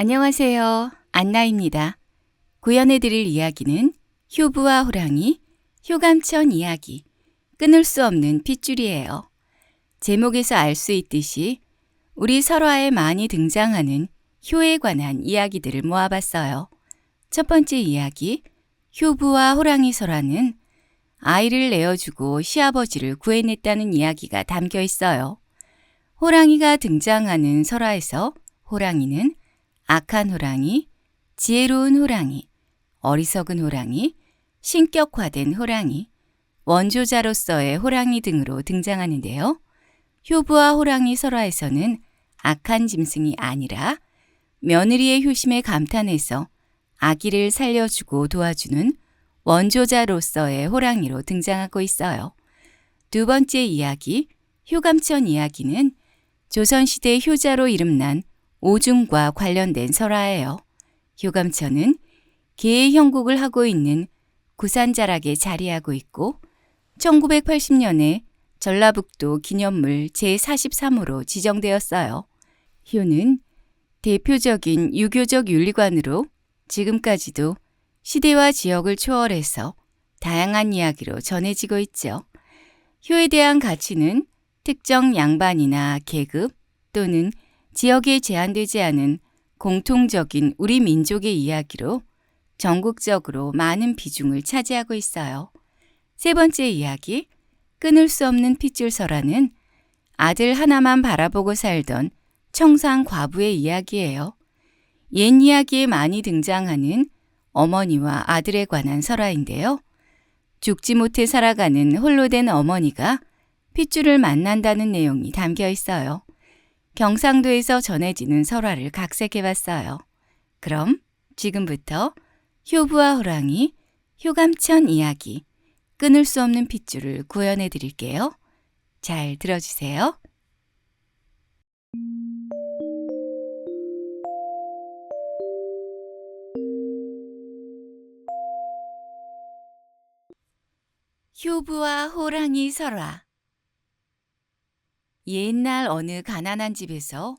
안녕하세요. 안나입니다. 구현해드릴 이야기는 효부와 호랑이, 효감천 이야기, 끊을 수 없는 핏줄이에요. 제목에서 알 수 있듯이 우리 설화에 많이 등장하는 효에 관한 이야기들을 모아봤어요. 첫 번째 이야기, 효부와 호랑이 설화는 아이를 내어주고 시아버지를 구해냈다는 이야기가 담겨 있어요. 호랑이가 등장하는 설화에서 호랑이는 악한 호랑이, 지혜로운 호랑이, 어리석은 호랑이, 신격화된 호랑이, 원조자로서의 호랑이 등으로 등장하는데요. 효부와 호랑이 설화에서는 악한 짐승이 아니라 며느리의 효심에 감탄해서 아기를 살려주고 도와주는 원조자로서의 호랑이로 등장하고 있어요. 두 번째 이야기, 효감천 이야기는 조선시대 효자로 이름난 오중과 관련된 설화예요. 효감천은 개의 형국을 하고 있는 구산자락에 자리하고 있고 1980년에 전라북도 기념물 제43호로 지정되었어요. 효는 대표적인 유교적 윤리관으로 지금까지도 시대와 지역을 초월해서 다양한 이야기로 전해지고 있죠. 효에 대한 가치는 특정 양반이나 계급 또는 지역에 제한되지 않은 공통적인 우리 민족의 이야기로 전국적으로 많은 비중을 차지하고 있어요. 세 번째 이야기, 끊을 수 없는 핏줄 설화는 아들 하나만 바라보고 살던 청상 과부의 이야기예요. 옛 이야기에 많이 등장하는 어머니와 아들에 관한 설화인데요. 죽지 못해 살아가는 홀로 된 어머니가 핏줄을 만난다는 내용이 담겨 있어요. 경상도에서 전해지는 설화를 각색해봤어요. 그럼 지금부터 효부와 호랑이, 효감천 이야기, 끊을 수 없는 핏줄을 구현해 드릴게요. 잘 들어주세요. 효부와 호랑이 설화. 옛날 어느 가난한 집에서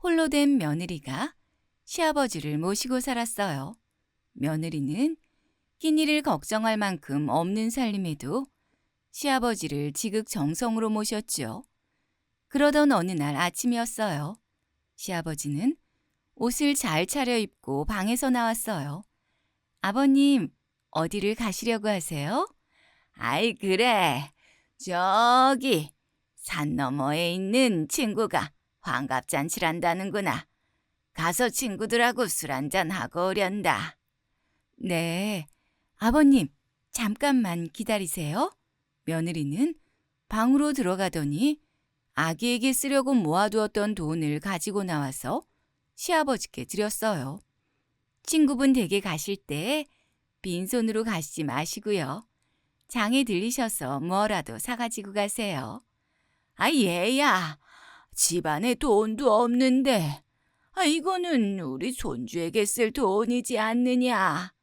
홀로 된 며느리가 시아버지를 모시고 살았어요. 며느리는 끼니를 걱정할 만큼 없는 살림에도 시아버지를 지극정성으로 모셨지요. 그러던 어느 날 아침이었어요. 시아버지는 옷을 잘 차려입고 방에서 나왔어요. 아버님, 어디를 가시려고 하세요? 아이, 그래. 저기 산 너머에 있는 친구가 환갑잔치를 한다는구나. 가서 친구들하고 술 한잔 하고 오련다. 네, 아버님, 잠깐만 기다리세요. 며느리는 방으로 들어가더니 아기에게 쓰려고 모아두었던 돈을 가지고 나와서 시아버지께 드렸어요. 친구분 댁에 가실 때 빈손으로 가시지 마시고요. 장에 들리셔서 뭐라도 사가지고 가세요. 아, 얘야, 집안에 돈도 없는데 이거는 우리 손주에게 쓸 돈이지 않느냐.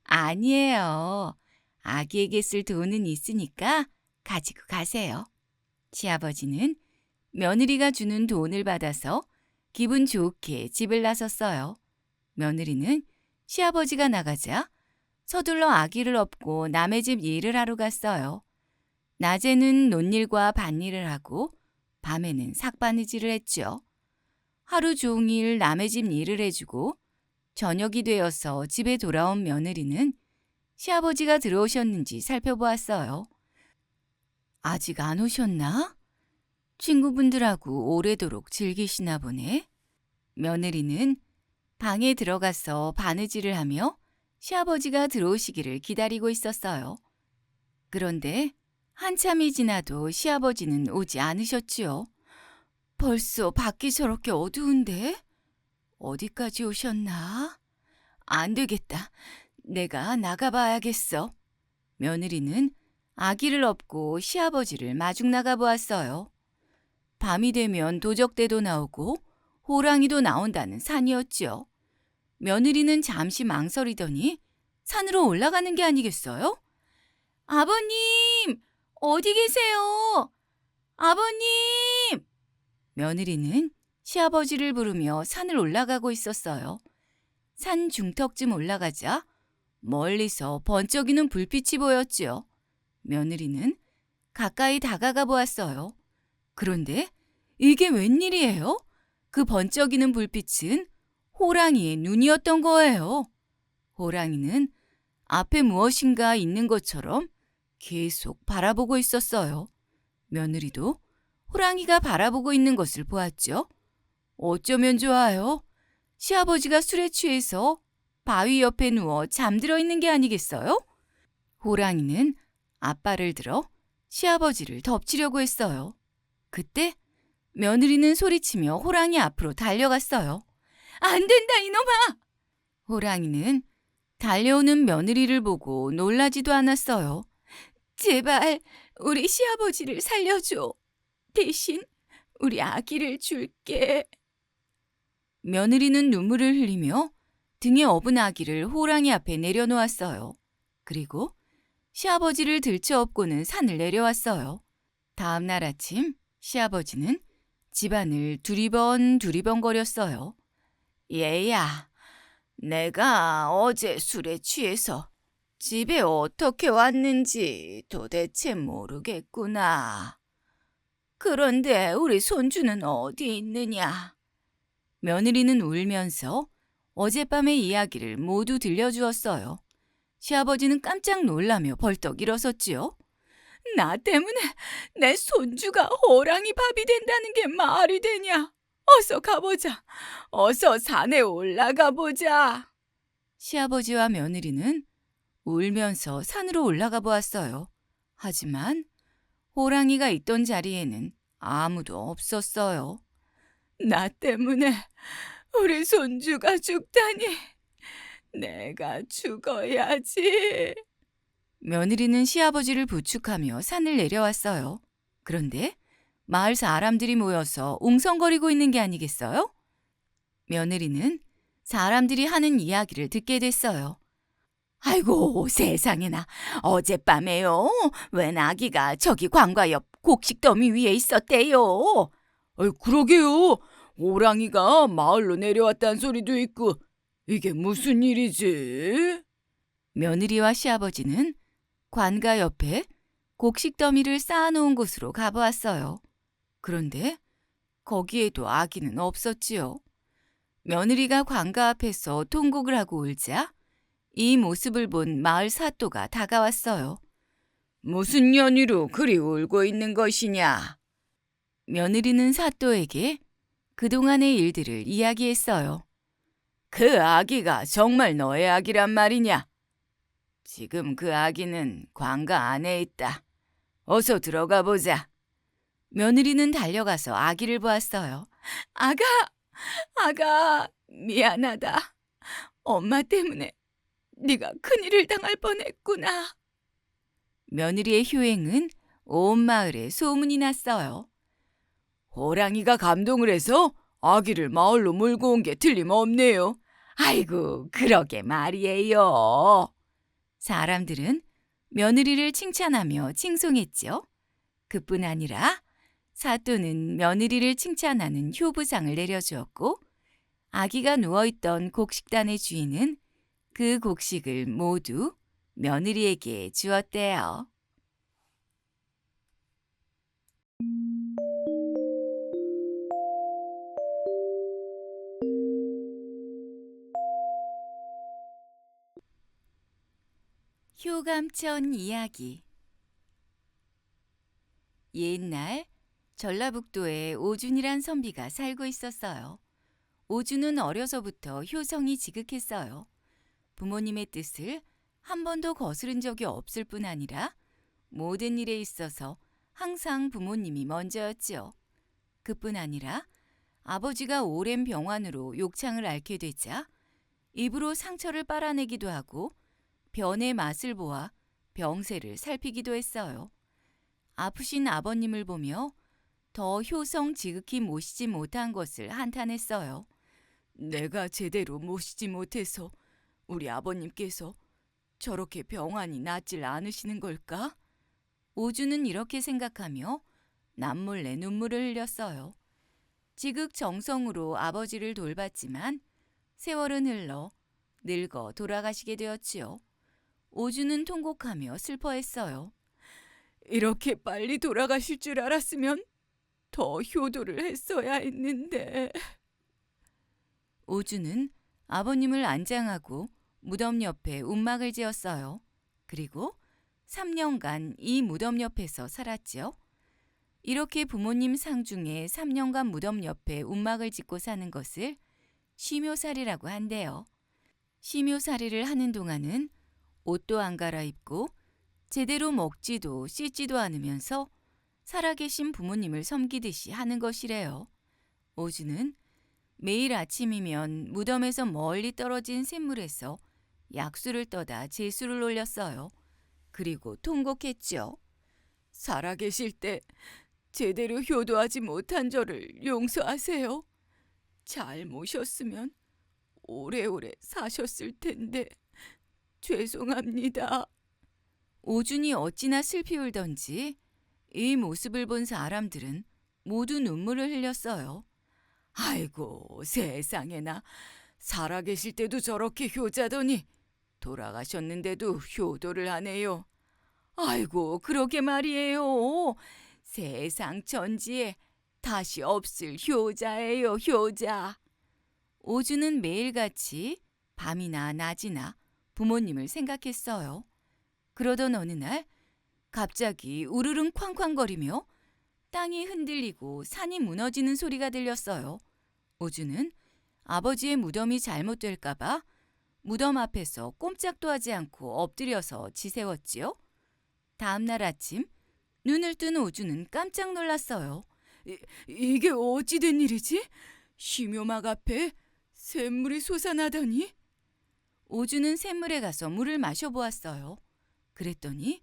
아니에요. 아기에게 쓸 돈은 있으니까 가지고 가세요. 시아버지는 며느리가 주는 돈을 받아서 기분 좋게 집을 나섰어요. 며느리는 시아버지가 나가자 서둘러 아기를 업고 남의 집 일을 하러 갔어요. 낮에는 논일과 밭일을 하고 밤에는 삭바느질을 했죠. 하루 종일 남의 집 일을 해주고 저녁이 되어서 집에 돌아온 며느리는 시아버지가 들어오셨는지 살펴보았어요. 아직 안 오셨나? 친구분들하고 오래도록 즐기시나 보네. 며느리는 방에 들어가서 바느질을 하며 시아버지가 들어오시기를 기다리고 있었어요. 그런데 한참이 지나도 시아버지는 오지 않으셨지요. 벌써 밖이 저렇게 어두운데? 어디까지 오셨나? 안 되겠다. 내가 나가봐야겠어. 며느리는 아기를 업고 시아버지를 마중 나가보았어요. 밤이 되면 도적대도 나오고 호랑이도 나온다는 산이었지요. 며느리는 잠시 망설이더니 산으로 올라가는 게 아니겠어요? 아버님! 어디 계세요? 아버님! 며느리는 시아버지를 부르며 산을 올라가고 있었어요. 산 중턱쯤 올라가자 멀리서 번쩍이는 불빛이 보였지요. 며느리는 가까이 다가가 보았어요. 그런데 이게 웬일이에요? 그 번쩍이는 불빛은 호랑이의 눈이었던 거예요. 호랑이는 앞에 무엇인가 있는 것처럼 계속 바라보고 있었어요. 며느리도 호랑이가 바라보고 있는 것을 보았죠. 어쩌면 좋아요. 시아버지가 술에 취해서 바위 옆에 누워 잠들어 있는 게 아니겠어요? 호랑이는 앞발을 들어 시아버지를 덮치려고 했어요. 그때 며느리는 소리치며 호랑이 앞으로 달려갔어요. 안 된다, 이놈아! 호랑이는 달려오는 며느리를 보고 놀라지도 않았어요. 제발 우리 시아버지를 살려줘. 대신 우리 아기를 줄게. 며느리는 눈물을 흘리며 등에 업은 아기를 호랑이 앞에 내려놓았어요. 그리고 시아버지를 들쳐업고는 산을 내려왔어요. 다음 날 아침 시아버지는 집안을 두리번거렸어요. 얘야, 내가 어제 술에 취해서 집에 어떻게 왔는지 도대체 모르겠구나. 그런데 우리 손주는 어디 있느냐? 며느리는 울면서 어젯밤의 이야기를 모두 들려주었어요. 시아버지는 깜짝 놀라며 벌떡 일어섰지요. 나 때문에 내 손주가 호랑이 밥이 된다는 게 말이 되냐? 어서 가보자. 어서 산에 올라가 보자. 시아버지와 며느리는 울면서 산으로 올라가 보았어요. 하지만 호랑이가 있던 자리에는 아무도 없었어요. 나 때문에 우리 손주가 죽다니. 내가 죽어야지. 며느리는 시아버지를 부축하며 산을 내려왔어요. 그런데 마을 사람들이 모여서 웅성거리고 있는 게 아니겠어요? 며느리는 사람들이 하는 이야기를 듣게 됐어요. 아이고, 세상에나. 어젯밤에요. 웬 아기가 저기 광과 옆 곡식더미 위에 있었대요. 그러게요. 호랑이가 마을로 내려왔다는 소리도 있고. 이게 무슨 일이지? 며느리와 시아버지는 관가 옆에 곡식더미를 쌓아놓은 곳으로 가보았어요. 그런데 거기에도 아기는 없었지요. 며느리가 관가 앞에서 통곡을 하고 울자 이 모습을 본 마을 사또가 다가왔어요. 무슨 연유로 그리 울고 있는 것이냐? 며느리는 사또에게 그동안의 일들을 이야기했어요. 그 아기가 정말 너의 아기란 말이냐? 지금 그 아기는 관가 안에 있다. 어서 들어가 보자. 며느리는 달려가서 아기를 보았어요. 아가, 미안하다. 엄마 때문에 네가 큰일을 당할 뻔했구나. 며느리의 효행은 온 마을에 소문이 났어요. 호랑이가 감동을 해서 아기를 마을로 몰고 온 게 틀림없네요. 아이고, 그러게 말이에요. 사람들은 며느리를 칭찬하며 칭송했죠. 그뿐 아니라 사또는 며느리를 칭찬하는 효부상을 내려주었고 아기가 누워있던 곡식단의 주인은 그 곡식을 모두 며느리에게 주었대요. 효감천 이야기. 옛날 전라북도에 오준이란 선비가 살고 있었어요. 오준은 어려서부터 효성이 지극했어요. 부모님의 뜻을 한 번도 거스른 적이 없을 뿐 아니라 모든 일에 있어서 항상 부모님이 먼저였지요. 그뿐 아니라 아버지가 오랜 병환으로 욕창을 앓게 되자 입으로 상처를 빨아내기도 하고 변의 맛을 보아 병세를 살피기도 했어요. 아프신 아버님을 보며 더 효성 지극히 모시지 못한 것을 한탄했어요. 내가 제대로 모시지 못해서 우리 아버님께서 저렇게 병환이 낫질 않으시는 걸까? 오주는 이렇게 생각하며 남몰래 눈물을 흘렸어요. 지극정성으로 아버지를 돌봤지만 세월은 흘러 늙어 돌아가시게 되었지요. 오주는 통곡하며 슬퍼했어요. 이렇게 빨리 돌아가실 줄 알았으면 더 효도를 했어야 했는데. 오주는 아버님을 안장하고 무덤 옆에 움막을 지었어요. 그리고 3년간 이 무덤 옆에서 살았지요. 이렇게 부모님 상중에 3년간 무덤 옆에 움막을 짓고 사는 것을 쉬묘살이라고 한대요. 쉬묘살이를 하는 동안은 옷도 안 갈아입고 제대로 먹지도 씻지도 않으면서 살아계신 부모님을 섬기듯이 하는 것이래요. 오주는 매일 아침이면 무덤에서 멀리 떨어진 샘물에서 약수를 떠다 제수를 올렸어요. 그리고 통곡했죠. 살아계실 때 제대로 효도하지 못한 저를 용서하세요. 잘 모셨으면 오래오래 사셨을 텐데 죄송합니다. 오준이 어찌나 슬피 울던지 이 모습을 본 사람들은 모두 눈물을 흘렸어요. 아이고 세상에나 살아계실 때도 저렇게 효자더니 돌아가셨는데도 효도를 하네요. 아이고 그러게 말이에요. 세상 천지에 다시 없을 효자예요 효자. 오주는 매일같이 밤이나 낮이나 부모님을 생각했어요. 그러던 어느 날 갑자기 우르릉 쾅쾅거리며 땅이 흔들리고 산이 무너지는 소리가 들렸어요. 오주는 아버지의 무덤이 잘못될까 봐 무덤 앞에서 꼼짝도 하지 않고 엎드려서 지새웠지요. 다음 날 아침 눈을 뜬 오주는 깜짝 놀랐어요. 이게 어찌 된 일이지? 쉬묘막 앞에 샘물이 솟아나더니. 오주는 샘물에 가서 물을 마셔보았어요. 그랬더니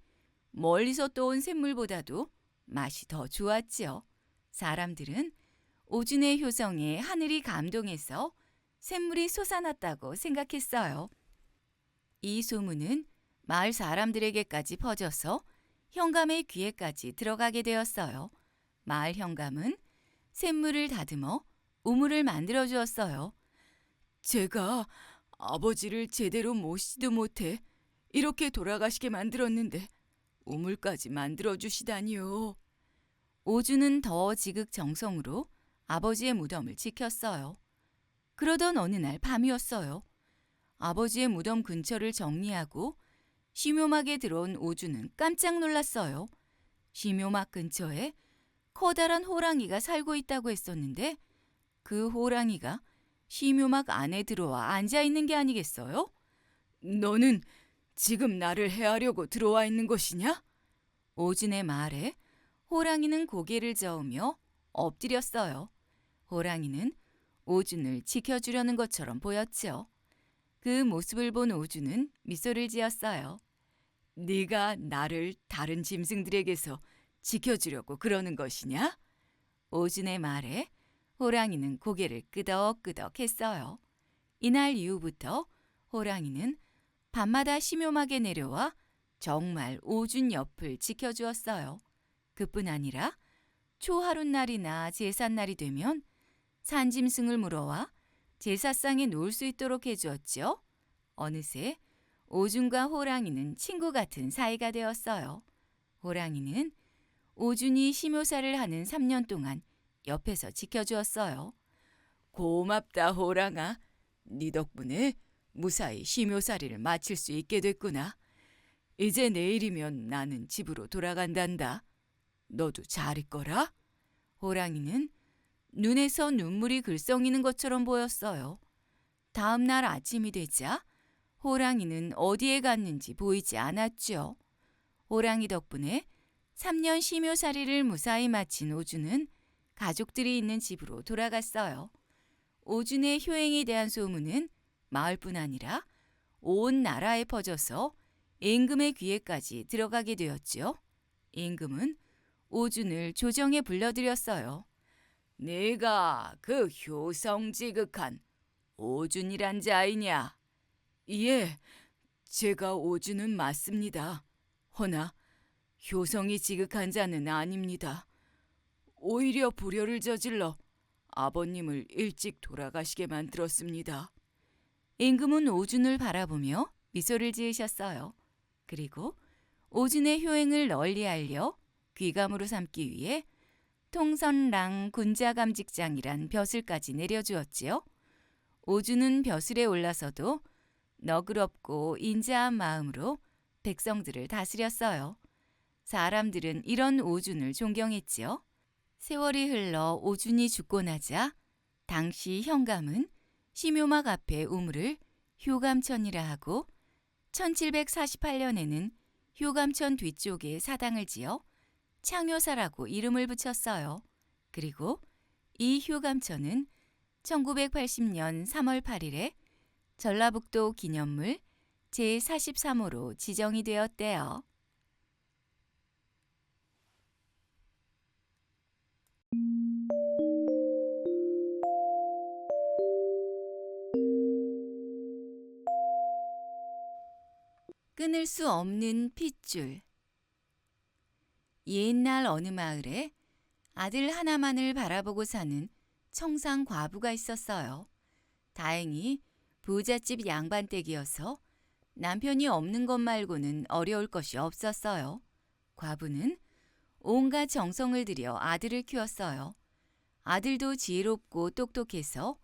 멀리서 떠온 샘물보다도 맛이 더 좋았지요. 사람들은 오준의 효성에 하늘이 감동해서 샘물이 솟아났다고 생각했어요. 이 소문은 마을 사람들에게까지 퍼져서 현감의 귀에까지 들어가게 되었어요. 마을 현감은 샘물을 다듬어 우물을 만들어 주었어요. 제가 아버지를 제대로 모시지도 못해 이렇게 돌아가시게 만들었는데 우물까지 만들어 주시다니요. 오주는 더 지극정성으로 아버지의 무덤을 지켰어요. 그러던 어느 날 밤이었어요. 아버지의 무덤 근처를 정리하고 쉬묘막에 들어온 오주는 깜짝 놀랐어요. 쉬묘막 근처에 커다란 호랑이가 살고 있다고 했었는데 그 호랑이가 쉬묘막 안에 들어와 앉아 있는 게 아니겠어요? 너는 지금 나를 해하려고 들어와 있는 것이냐? 오준의 말에 호랑이는 고개를 저으며 엎드렸어요. 호랑이는 오준을 지켜주려는 것처럼 보였죠. 그 모습을 본 오준은 미소를 지었어요. 네가 나를 다른 짐승들에게서 지켜주려고 그러는 것이냐? 오준의 말에 호랑이는 고개를 끄덕끄덕 했어요. 이날 이후부터 호랑이는 밤마다 쉬묘막에 내려와 정말 오준 옆을 지켜주었어요. 그뿐 아니라 초하룻날이나 제삿날이 되면 산짐승을 물어와 제사상에 놓을 수 있도록 해주었죠. 어느새 오준과 호랑이는 친구 같은 사이가 되었어요. 호랑이는 오준이 쉬묘사를 하는 3년 동안 옆에서 지켜주었어요. 고맙다 호랑아. 네 덕분에 무사히 쉬묘살이를 마칠 수 있게 됐구나. 이제 내일이면 나는 집으로 돌아간단다. 너도 잘 있거라. 호랑이는 눈에서 눈물이 글썽이는 것처럼 보였어요. 다음 날 아침이 되자 호랑이는 어디에 갔는지 보이지 않았죠. 호랑이 덕분에 3년 쉬묘살이를 무사히 마친 오준은 가족들이 있는 집으로 돌아갔어요. 오준의 효행에 대한 소문은 마을뿐 아니라 온 나라에 퍼져서 임금의 귀에까지 들어가게 되었지요. 임금은 오준을 조정에 불러들였어요. 네가 그 효성지극한 오준이란 자이냐? 예, 제가 오준은 맞습니다. 허나 효성이 지극한 자는 아닙니다. 오히려 불효를 저질러 아버님을 일찍 돌아가시게 만들었습니다. 임금은 오준을 바라보며 미소를 지으셨어요. 그리고 오준의 효행을 널리 알려 귀감으로 삼기 위해 통선랑 군자감직장이란 벼슬까지 내려주었지요. 오준은 벼슬에 올라서도 너그럽고 인자한 마음으로 백성들을 다스렸어요. 사람들은 이런 오준을 존경했지요. 세월이 흘러 오준이 죽고 나자 당시 현감은 심요막 앞에 우물을 효감천이라 하고 1748년에는 효감천 뒤쪽에 사당을 지어 창효사라고 이름을 붙였어요. 그리고 이 효감천은 1980년 3월 8일에 전라북도 기념물 제43호로 지정이 되었대요. 끊을 수 없는 핏줄. 옛날 어느 마을에 아들 하나만을 바라보고 사는 청상 과부가 있었어요. 다행히 부잣집 양반댁이어서 남편이 없는 것 말고는 어려울 것이 없었어요. 과부는 온갖 정성을 들여 아들을 키웠어요. 아들도 지혜롭고 똑똑해서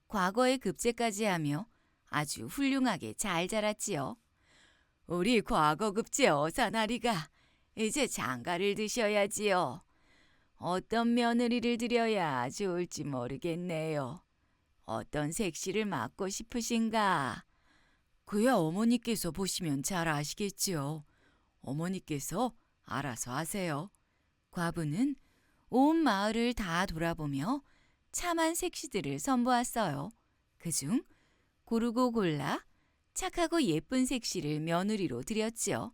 과거에 급제까지 하며 아주 훌륭하게 잘 자랐지요. 우리 과거 급제 어사나리가 이제 장가를 드셔야지요. 어떤 며느리를 들여야 좋을지 모르겠네요. 어떤 색시를 맡고 싶으신가? 그야 어머니께서 보시면 잘 아시겠지요. 어머니께서 알아서 하세요. 과부는 온 마을을 다 돌아보며 참한 색시들을 선보았어요. 그중 고르고 골라 착하고 예쁜 색시를 며느리로 들였지요.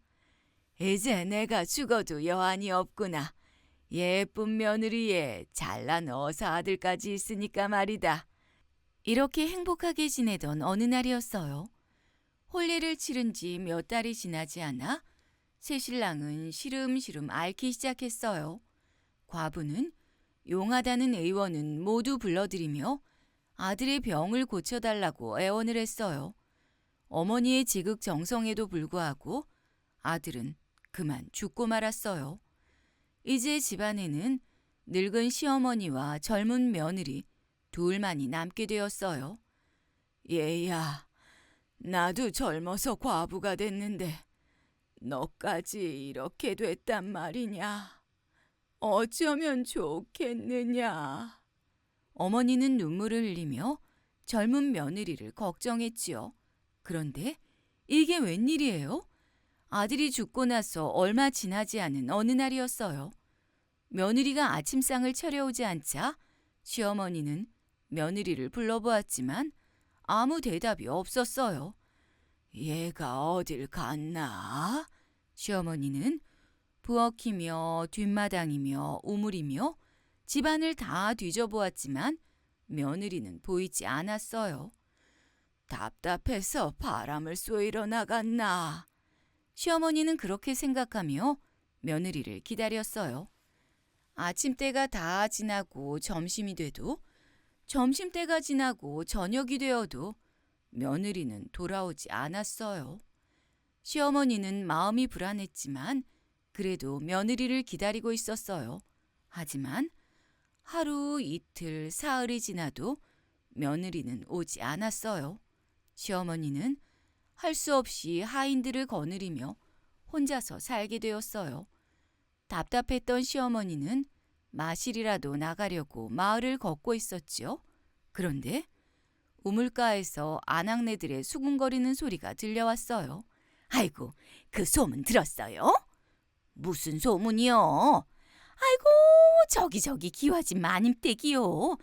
이제 내가 죽어도 여한이 없구나. 예쁜 며느리에 잘난 어사 아들까지 있으니까 말이다. 이렇게 행복하게 지내던 어느 날이었어요. 혼례를 치른 지 몇 달이 지나지 않아 새신랑은 시름시름 앓기 시작했어요. 과부는 용하다는 의원은 모두 불러들이며 아들의 병을 고쳐달라고 애원을 했어요. 어머니의 지극정성에도 불구하고 아들은 그만 죽고 말았어요. 이제 집안에는 늙은 시어머니와 젊은 며느리 둘만이 남게 되었어요. 얘야, 나도 젊어서 과부가 됐는데 너까지 이렇게 됐단 말이냐. 어쩌면 좋겠느냐. 어머니는 눈물을 흘리며 젊은 며느리를 걱정했지요. 그런데 이게 웬일이에요? 아들이 죽고 나서 얼마 지나지 않은 어느 날이었어요. 며느리가 아침상을 차려오지 않자 시어머니는 며느리를 불러보았지만 아무 대답이 없었어요. 얘가 어딜 갔나? 시어머니는 부엌이며 뒷마당이며 우물이며 집안을 다 뒤져보았지만 며느리는 보이지 않았어요. 답답해서 바람을 쏘이러 나갔나? 시어머니는 그렇게 생각하며 며느리를 기다렸어요. 아침때가 다 지나고 점심이 돼도 점심때가 지나고 저녁이 되어도 며느리는 돌아오지 않았어요. 시어머니는 마음이 불안했지만 그래도 며느리를 기다리고 있었어요. 하지만 하루, 이틀, 사흘이 지나도 며느리는 오지 않았어요. 시어머니는 할 수 없이 하인들을 거느리며 혼자서 살게 되었어요. 답답했던 시어머니는 마실이라도 나가려고 마을을 걷고 있었지요. 그런데 우물가에서 아낙네들의 수군거리는 소리가 들려왔어요. 아이고, 그 소문 들었어요? 무슨 소문이요? 아이고, 저기 기와집 마님댁이요.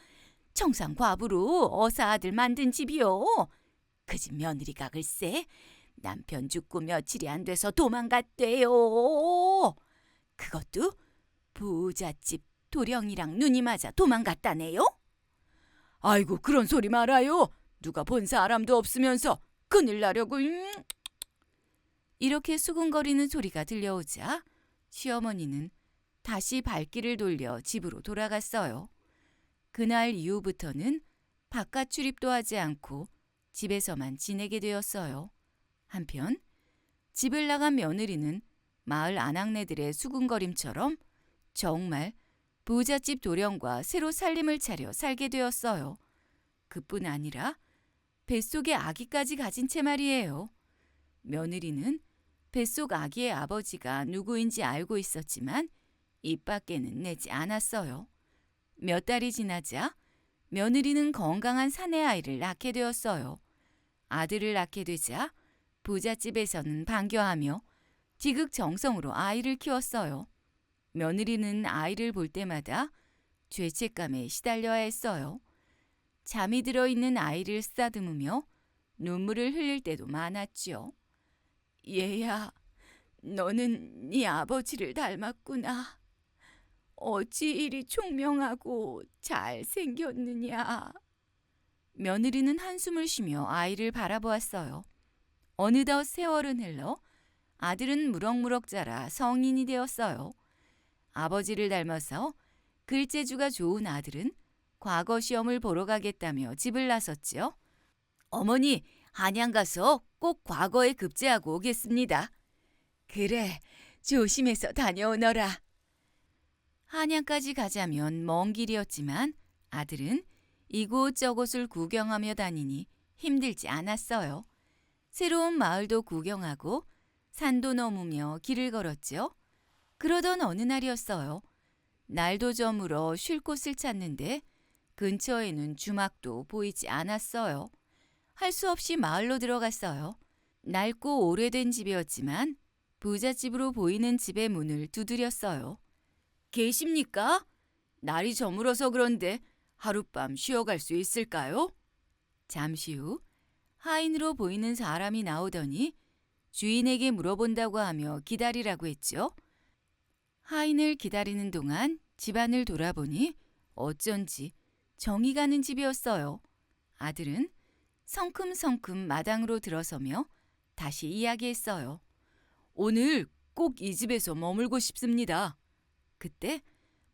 청상 과부로 어사 아들 만든 집이요. 그 집 며느리가 글쎄 남편 죽고 며칠이 안 돼서 도망갔대요. 그것도 부잣집 도령이랑 눈이 맞아 도망갔다네요. 아이고, 그런 소리 말아요. 누가 본 사람도 없으면서 큰일 나려고. 이렇게 수군거리는 소리가 들려오자 시어머니는 다시 발길을 돌려 집으로 돌아갔어요. 그날 이후부터는 바깥 출입도 하지 않고 집에서만 지내게 되었어요. 한편 집을 나간 며느리는 마을 아낙네들의 수군거림처럼 정말 부잣집 도령과 새로 살림을 차려 살게 되었어요. 그뿐 아니라 뱃속에 아기까지 가진 채 말이에요. 며느리는 뱃속 아기의 아버지가 누구인지 알고 있었지만 입 밖에는 내지 않았어요. 몇 달이 지나자 며느리는 건강한 사내 아이를 낳게 되었어요. 아들을 낳게 되자 부잣집에서는 반겨하며 지극정성으로 아이를 키웠어요. 며느리는 아이를 볼 때마다 죄책감에 시달려야 했어요. 잠이 들어있는 아이를 쓰다듬으며 눈물을 흘릴 때도 많았지요. 얘야, 너는 네 아버지를 닮았구나. 어찌 이리 총명하고 잘생겼느냐. 며느리는 한숨을 쉬며 아이를 바라보았어요. 어느덧 세월은 흘러 아들은 무럭무럭 자라 성인이 되었어요. 아버지를 닮아서 글재주가 좋은 아들은 과거 시험을 보러 가겠다며 집을 나섰지요. 어머니, 한양 가서 꼭 과거에 급제하고 오겠습니다. 그래, 조심해서 다녀오너라. 한양까지 가자면 먼 길이었지만 아들은 이곳저곳을 구경하며 다니니 힘들지 않았어요. 새로운 마을도 구경하고 산도 넘으며 길을 걸었죠. 그러던 어느 날이었어요. 날도 저물어 쉴 곳을 찾는데 근처에는 주막도 보이지 않았어요. 할 수 없이 마을로 들어갔어요. 낡고 오래된 집이었지만 부잣집으로 보이는 집의 문을 두드렸어요. 계십니까? 날이 저물어서 그런데 하룻밤 쉬어갈 수 있을까요? 잠시 후 하인으로 보이는 사람이 나오더니 주인에게 물어본다고 하며 기다리라고 했죠. 하인을 기다리는 동안 집안을 돌아보니 어쩐지 정이 가는 집이었어요. 아들은 성큼성큼 마당으로 들어서며 다시 이야기했어요. 오늘 꼭 이 집에서 머물고 싶습니다. 그때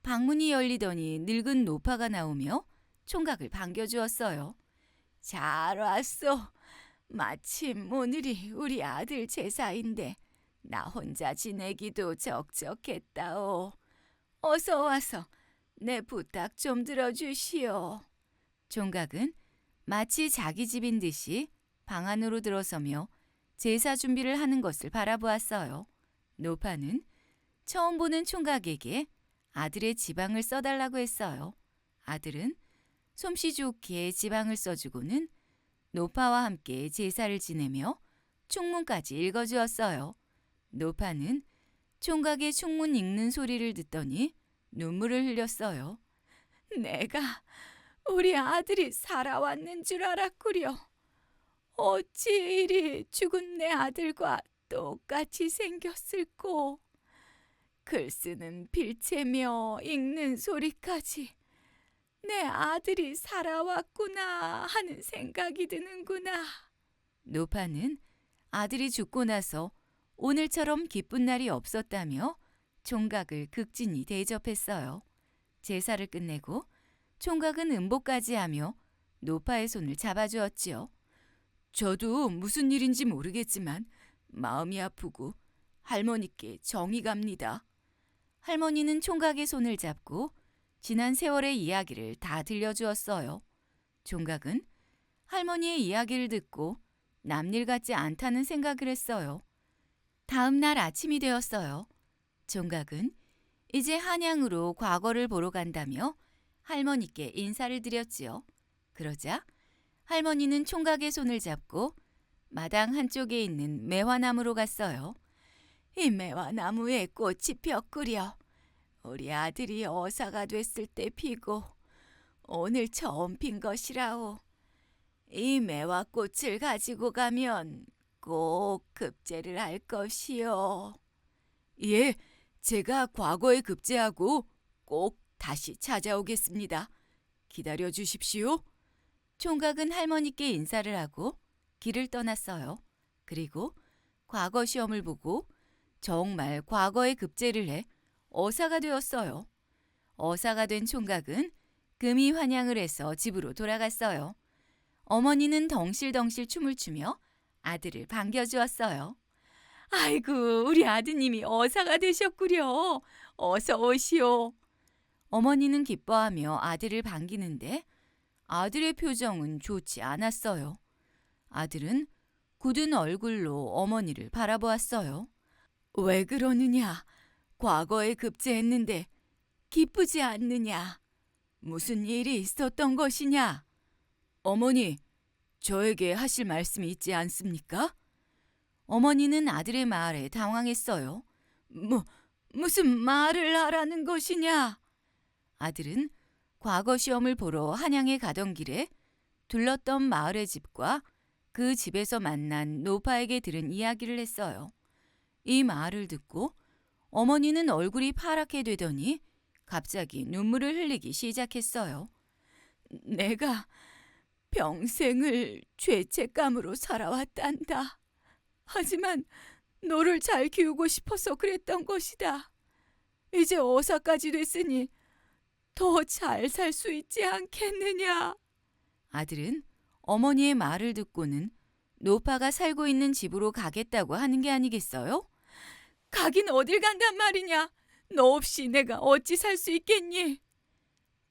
방문이 열리더니 늙은 노파가 나오며 총각을 반겨주었어요. 잘 왔어. 마침 오늘이 우리 아들 제사인데 나 혼자 지내기도 적적했다오. 어서 와서 내 부탁 좀 들어주시오. 총각은 마치 자기 집인 듯이 방 안으로 들어서며 제사 준비를 하는 것을 바라보았어요. 노파는 처음 보는 총각에게 아들의 지방을 써달라고 했어요. 아들은 솜씨 좋게 지방을 써주고는 노파와 함께 제사를 지내며 충문까지 읽어주었어요. 노파는 총각의 충문 읽는 소리를 듣더니 눈물을 흘렸어요. 내가 우리 아들이 살아왔는 줄 알았구려. 어찌 이리 죽은 내 아들과 똑같이 생겼을꼬. 글 쓰는 필체며 읽는 소리까지 내 아들이 살아왔구나 하는 생각이 드는구나. 노파는 아들이 죽고 나서 오늘처럼 기쁜 날이 없었다며 총각을 극진히 대접했어요. 제사를 끝내고 총각은 음보까지 하며 노파의 손을 잡아주었지요. 저도 무슨 일인지 모르겠지만 마음이 아프고 할머니께 정이 갑니다. 할머니는 총각의 손을 잡고 지난 세월의 이야기를 다 들려주었어요. 총각은 할머니의 이야기를 듣고 남일 같지 않다는 생각을 했어요. 다음 날 아침이 되었어요. 총각은 이제 한양으로 과거를 보러 간다며 할머니께 인사를 드렸지요. 그러자 할머니는 총각의 손을 잡고 마당 한쪽에 있는 매화나무로 갔어요. 이 매화나무에 꽃이 폈구려. 우리 아들이 어사가 됐을 때 피고 오늘 처음 핀 것이라오. 이 매화꽃을 가지고 가면 꼭 급제를 할 것이요. 예, 제가 과거에 급제하고 꼭 다시 찾아오겠습니다. 기다려 주십시오. 총각은 할머니께 인사를 하고 길을 떠났어요. 그리고 과거 시험을 보고 정말 과거에 급제를 해 어사가 되었어요. 어사가 된 총각은 금이 환양을 해서 집으로 돌아갔어요. 어머니는 덩실덩실 춤을 추며 아들을 반겨주었어요. 아이고, 우리 아드님이 어사가 되셨구려. 어서 오시오. 어머니는 기뻐하며 아들을 반기는데 아들의 표정은 좋지 않았어요. 아들은 굳은 얼굴로 어머니를 바라보았어요. 왜 그러느냐? 과거에 급제했는데 기쁘지 않느냐? 무슨 일이 있었던 것이냐? 어머니, 저에게 하실 말씀이 있지 않습니까? 어머니는 아들의 말에 당황했어요. 무슨 말을 하라는 것이냐? 아들은 과거 시험을 보러 한양에 가던 길에 둘렀던 마을의 집과 그 집에서 만난 노파에게 들은 이야기를 했어요. 이 말을 듣고 어머니는 얼굴이 파랗게 되더니 갑자기 눈물을 흘리기 시작했어요. 내가 평생을 죄책감으로 살아왔단다. 하지만 너를 잘 키우고 싶어서 그랬던 것이다. 이제 어사까지 됐으니 더 잘 살 수 있지 않겠느냐. 아들은 어머니의 말을 듣고는 노파가 살고 있는 집으로 가겠다고 하는 게 아니겠어요? 가긴 어딜 간단 말이냐. 너 없이 내가 어찌 살 수 있겠니?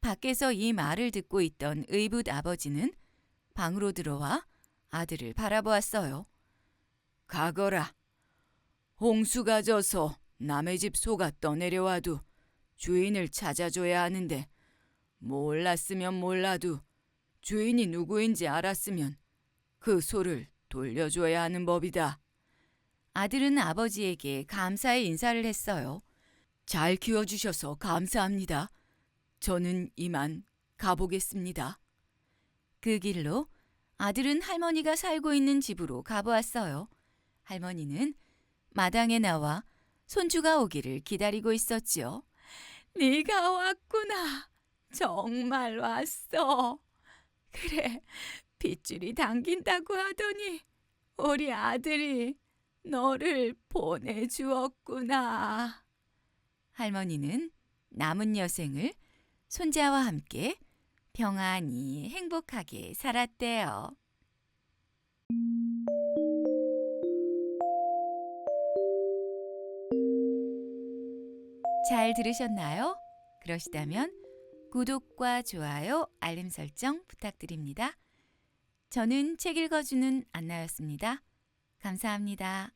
밖에서 이 말을 듣고 있던 의붓 아버지는 방으로 들어와 아들을 바라보았어요. 가거라. 홍수가 져서 남의 집 소가 떠내려와도 주인을 찾아줘야 하는데 몰랐으면 몰라도 주인이 누구인지 알았으면 그 소를 돌려줘야 하는 법이다. 아들은 아버지에게 감사의 인사를 했어요. 잘 키워주셔서 감사합니다. 저는 이만 가보겠습니다. 그 길로 아들은 할머니가 살고 있는 집으로 가보았어요. 할머니는 마당에 나와 손주가 오기를 기다리고 있었지요. 네가 왔구나. 정말 왔어. 그래, 빗줄이 당긴다고 하더니 우리 아들이 너를 보내주었구나. 할머니는 남은 여생을 손자와 함께 평안히 행복하게 살았대요. 잘 들으셨나요? 그러시다면 구독과 좋아요, 알림 설정 부탁드립니다. 저는 책 읽어주는 안나였습니다. 감사합니다.